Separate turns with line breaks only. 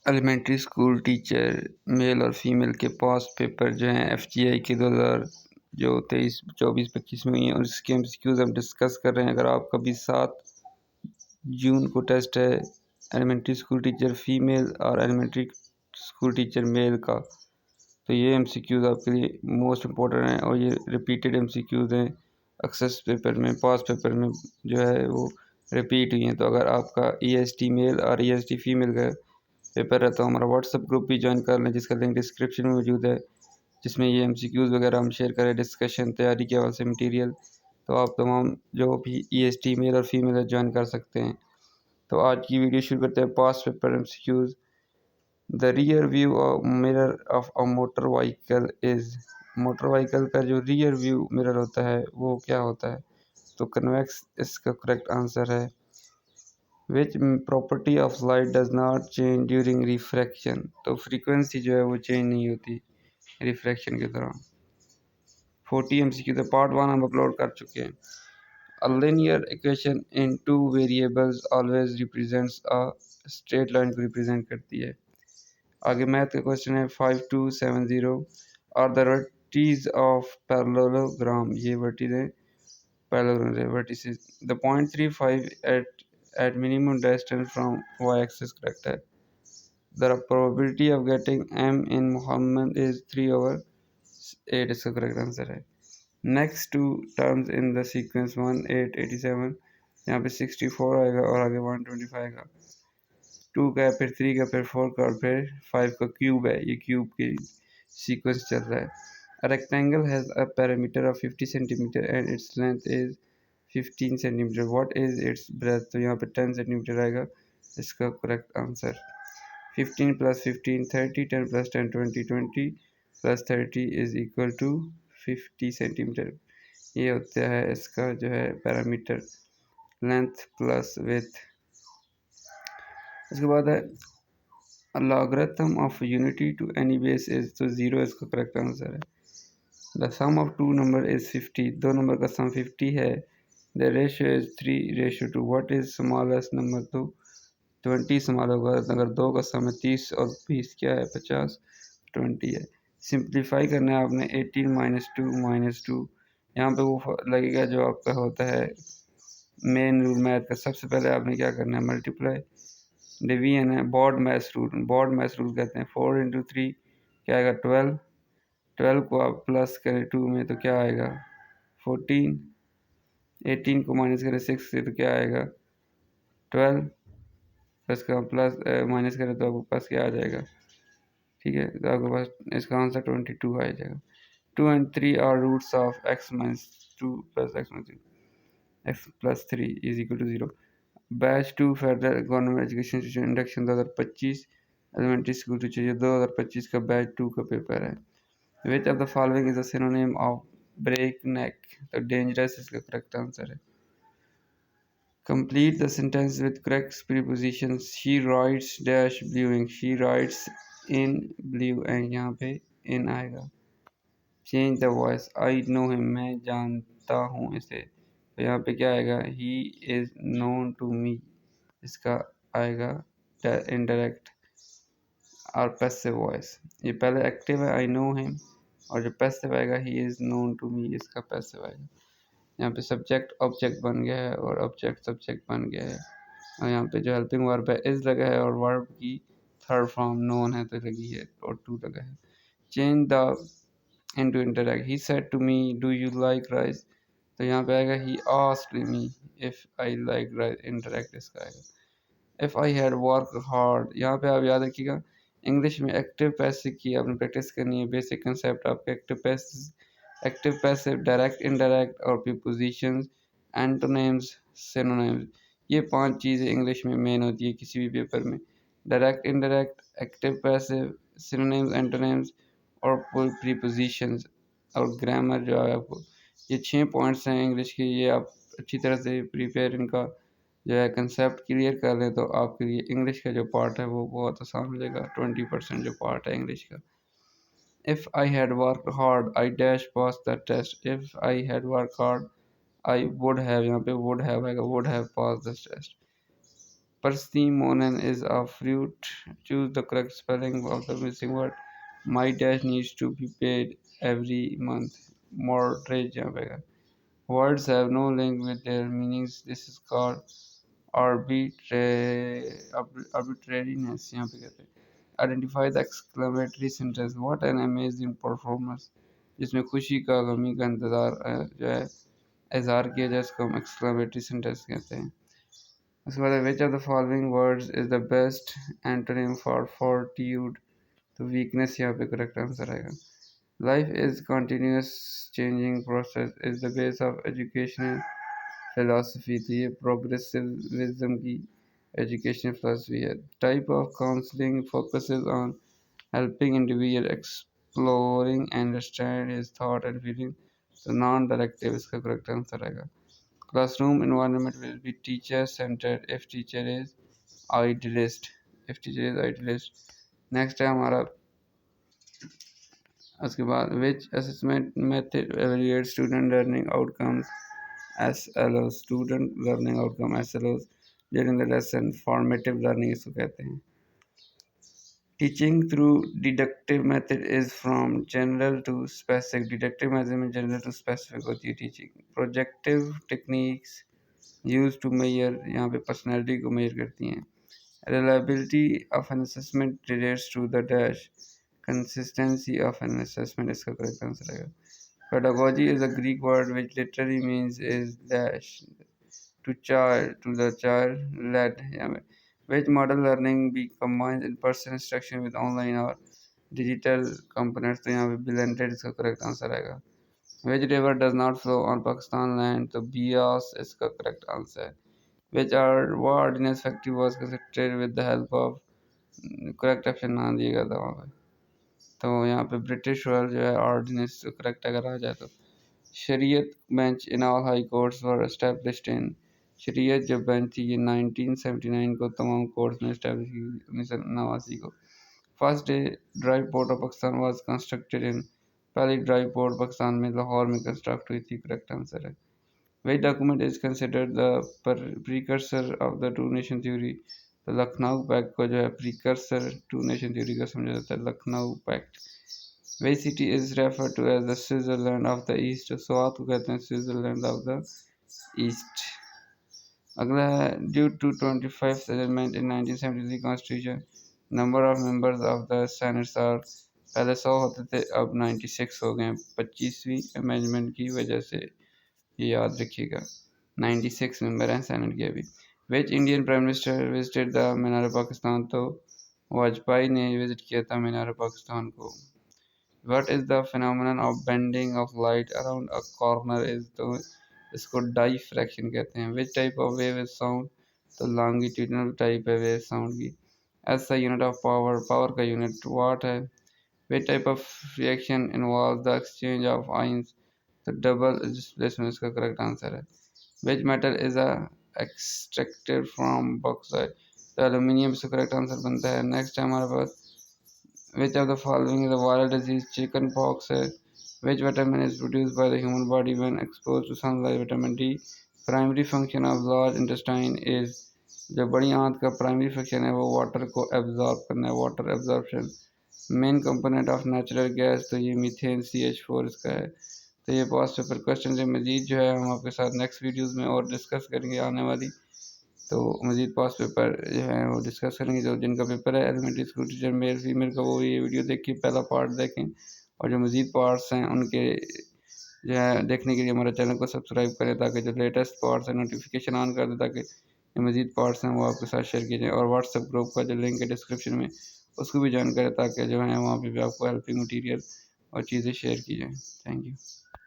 Elementary school teacher mail और female के पास paper जो हैं FGI के 2023-24-25 में हुई हैं और इसके MCQs हम डिस्कस कर रहे हैं। अगर आपका भी 7 जून को टेस्ट है एलिमेंट्री स्कूल टीचर फीमेल और एलिमेंट्री स्कूल टीचर मेल का, तो ये MCQs आपके लिए मोस्ट इम्पोर्टेंट हैं और ये रिपीटेड MCQs हैं। एक्सेस पेपर में, पास पेपर में जो है वो रिपीट हुई हैं। तो अगर आपका EST मेल और EST फीमेल का पेपर है तो हमारा व्हाट्सएप ग्रुप भी ज्वाइन कर लें, जिसका लिंक डिस्क्रिप्शन में मौजूद है, जिसमें ये MCQs वगैरह हम शेयर करें, डिस्कशन तैयारी के हवाले से मटीरियल। तो आप तमाम जो भी EST मेल और फीमेल है ज्वाइन कर सकते हैं। तो आज की वीडियो शुरू करते हैं। Pass paper MCQs। The rear view mirror of a motor vehicle is. Motor vehicle का जो रियर व्यू मिरर होता है वो क्या होता है? तो कन्वेक्स इसका करेक्ट आंसर है। Which property of light does not change during refraction. तो फ्रीक्वेंसी जो है वो चेंज नहीं होती रिफ्रैक्शन के दौरान। 40 MCQ तो पार्ट 1 हम अपलोड कर चुके हैं। A linear equation in two variables always represents a straight line को रिप्रेजेंट करती है। आगे मैथ का क्वेश्चन है 5270 और द वर्टिस ऑफ पैरेललोग्राम। ये वर्टिस है पैरेललोग्राम है vertices. The 0.35 at minimum distance from y-axis correct है। The probability of getting M in Muhammad is 3/8 इसका करेक्ट आंसर है। Next two terms in the sequence 1887, यहाँ पे 64 आएगा और आगे 125 आएगा। 2 का फिर 3 का फिर 4 का और फिर 5 का क्यूब है। ये क्यूब की सीक्वेंस चल रहा है। A rectangle has a perimeter of 50 centimeter and its length is 15 centimeter. What is its breadth? तो यहाँ पे 10 सेंटीमीटर आएगा इसका correct answer. 15 + 15 30, 10 + 10 20, 20 + 30 is equal to 50 centimetre. ये होता है इसका जो है पैरामीटर, लेंथ प्लस विड्थ। इसके बाद है logarithm of unity to any base is, तो 0 इसका करेक्ट आंसर है। The sum of 2 number is 50। 2 number का सम 50 है। The ratio is 3:2। What is smallest number? तो 20 स्मॉल होगा। अगर 2 का सम है 30 और 20 क्या है 50, 20 है। सिंप्लीफाई करना है आपने 18 - 2 - 2। यहाँ पे वो लगेगा जो आपका होता है मेन रूल मैथ का। सबसे पहले आपने क्या करना है मल्टीप्लाई, डिवीजन है BODMAS rule. BODMAS rule कहते हैं 4 × 3 क्या आएगा 12। 12 को आप प्लस करें 2 में तो क्या आएगा 14। 18 को माइनस करें 6 से तो क्या आएगा 12। प्लस का प्लस माइनस करें तो आपको पास क्या आ जाएगा, ठीक है। तो आपके पास इसका आंसर 22 आ जाएगा। 2 and 3 are roots of x - 2 + x - 3, x + 3 is equal to 0। Batch 2 federal government education induction 2025 elementary school teacher 2025 का बैच 2 का पेपर है। Which of the following is a synonym of breakneck? तो dangerous इसका correct answer है। Complete the sentence with correct prepositions. She writes dash blue ink. She writes in blue ink. यहाँ पे in आएगा। Change the voice. I know him. मैं जानता हूँ इसे। तो यहाँ पे क्या आएगा he is known to me। इसका आएगा indirect और passive voice। ये पहले active है I know him और जो passive आएगा he is known to me, इसका passive आएगा। यहाँ पे सब्जेक्ट ऑब्जेक्ट बन गया है और ऑब्जेक्ट सब्जेक्ट बन गया है। और यहाँ पे जो हेल्पिंग वर्ब है इज लगा है और वर्ब की थर्ड फॉर्म नोन है तो लगी है और टू लगा है। Change the into indirect. He said to me do you like rice, तो यहाँ पे आएगा he asked me if I like rice, indirect इसका आएगा। If I had work hard, यहाँ पे आप याद रखिएगा इंग्लिश में एक्टिव पैसिव की आपने प्रैक्टिस करनी है। बेसिक कंसेप्ट आपके एक्टिव पैसिव, डायरेक्ट इनडायरेक्ट और प्रीपोजिशंस, एंटोनिम्स, सिनोनिम्स। ये 5 चीज़ें इंग्लिश में मेन होती है किसी भी पेपर में। Direct indirect, active passive, synonyms, antonyms और प्रीपोजिशंस और ग्रामर जो है आपको, ये 6 पॉइंट्स हैं इंग्लिश के। ये आप अच्छी तरह से प्रिपेयर इनका जो है कंसेप्ट क्लियर कर लें तो आपके लिए इंग्लिश का जो पार्ट है वो बहुत आसान हो जाएगा। 20% जो पार्ट है इंग्लिश का। If I had worked hard, I dash pass the test. If I had worked hard, I would have, यहाँ पे would have आएगा, would have passed the test। Persimmon is a fruit. Choose the correct spelling of the missing word. My dash needs to be paid every month. Mortgage यहाँ पे है. Words have no link with their meanings. This is called arbitrariness यहाँ पे कहते हैं. Identify the exclamatory sentence. What an amazing performance. जिसमें खुशी का गमी का इंतजार जो है इजहार किया जाए उसको हम exclamatory sentence कहते हैं. उसके बाद which of the following words is the best antonym for fortitude. तो weakness यहाँ पे correct answer आएगा. Life is continuous changing process is the base of educational philosophy. तो ये progressivism की educational philosophy है. Type of counseling focuses on helping individual exploring and understand his thought and feeling. तो non-directive इसका correct answer आएगा. Classroom environment will be teacher centered if teacher is idealist. If teacher is idealist. Next है हमारा उसके बाद which assessment method evaluates student learning outcomes SLOs. Student learning outcome SLOs during the lesson. Formative learning इसको कहते हैं. Teaching through deductive method is from general to specific. Deductive method में general to specific होती है teaching. Projective techniques used to measure यहाँ पे personality को measure करती हैं. Reliability of an assessment relates to the dash. Consistency of an assessment इसका correct answer आएगा. Pedagogy is a Greek word which literally means is dash. To the child led यहाँ पे. Which model learning be combines in-person instruction with online or digital components. तो यहाँ पे blended इसका correct answer आएगा. Which river does not flow on Pakistan land? तो Bias इसका correct answer. Which war ordinance factory was constructed with the help of correct option ना दिएगा था वहाँ पे. तो यहाँ पे ब्रिटिश रॉयल जो है ऑर्डिनेंस करेक्ट अगर आ जाए तो. शरीयत bench in all high courts were established in. शरीयत जो बेंच थी ये 1979 को तमाम कोर्ट्स में एस्टेब्लिश की 1989 को. First day drive port of Pakistan was constructed in. पहली ड्राइव पोर्ट पाकिस्तान में लाहौर में कंस्ट्रक्ट हुई थी. करेक्ट आंसर है. Which document is considered the precursor of the two nation theory? तो लखनऊ पैक्ट को जो है precursor two nation theory का समझा जाता है. Lucknow pact. Which city is referred to as the Switzerland of the East? Swat को कहते हैं Switzerland of the East. अगला है due to 25th amendment in 1973 constitution number of members of the Senate are. पहले 100 होते थे अब 96 हो गए. 25वीं अमेंडमेंट की वजह से ये याद रखिएगा. 96 मेंबर हैं सेनेट के अभी. Which Indian prime minister visited the Minar Pakistan? तो वाजपेयी ने विजिट किया था मीनार पाकिस्तान को. What is the phenomenon of bending of light around a corner is? तो इसको डाइफ्रैक्शन कहते हैं. Which type of wave is sound? तो लॉन्गिट्यूडनल टाइप है वेव साउंड की. As the unit of power. Power का यूनिट वाट है. Which type of reaction involve the exchange of ions? तो डबल डिस्प्लेसमेंट इसका करेक्ट आंसर है. Which metal is extracted from bauxite? तो aluminium इसका correct answer बनता है. नेक्स्ट है हमारे पास which of the following is the viral disease? Chickenpox है. Which vitamin is produce by the human body when expose to sunlight? Vitamin D. Primary function of large intestine is? जो बड़ी आंत का primary function है वो water को absorb करना है. Water absorption. Main component of natural gas? तो ये मीथेन CH4 इसका है. तो ये पास्ट पेपर क्वेश्चन है. मजीद जो है हम आपके साथ नेक्स्ट वीडियोस में और डिस्कस करेंगे आने वाली. तो मजीद पास्ट पेपर जो है वो डिस्कस करेंगे. जो जिनका पेपर है elementary school teacher male female का वो ये वीडियो देखिए, पहला पार्ट देखें. और जो मजीद पार्ट्स हैं उनके जो है देखने के लिए हमारे चैनल को सब्सक्राइब करें ताकि जो लेटेस्ट पार्ट्स हैं नोटिफिकेशन ऑन कर दें ताकि जो मजीद पार्ट्स हैं वो आपके साथ शेयर किए जाएँ. और व्हाट्सएप ग्रुप का जो लिंक है डिस्क्रिप्शन में उसको भी ज्वाइन करें ताकि जो है वहाँ पर भी आपको हेल्पिंग मटीरियल और चीज़ें शेयर की जाएँ. Thank you.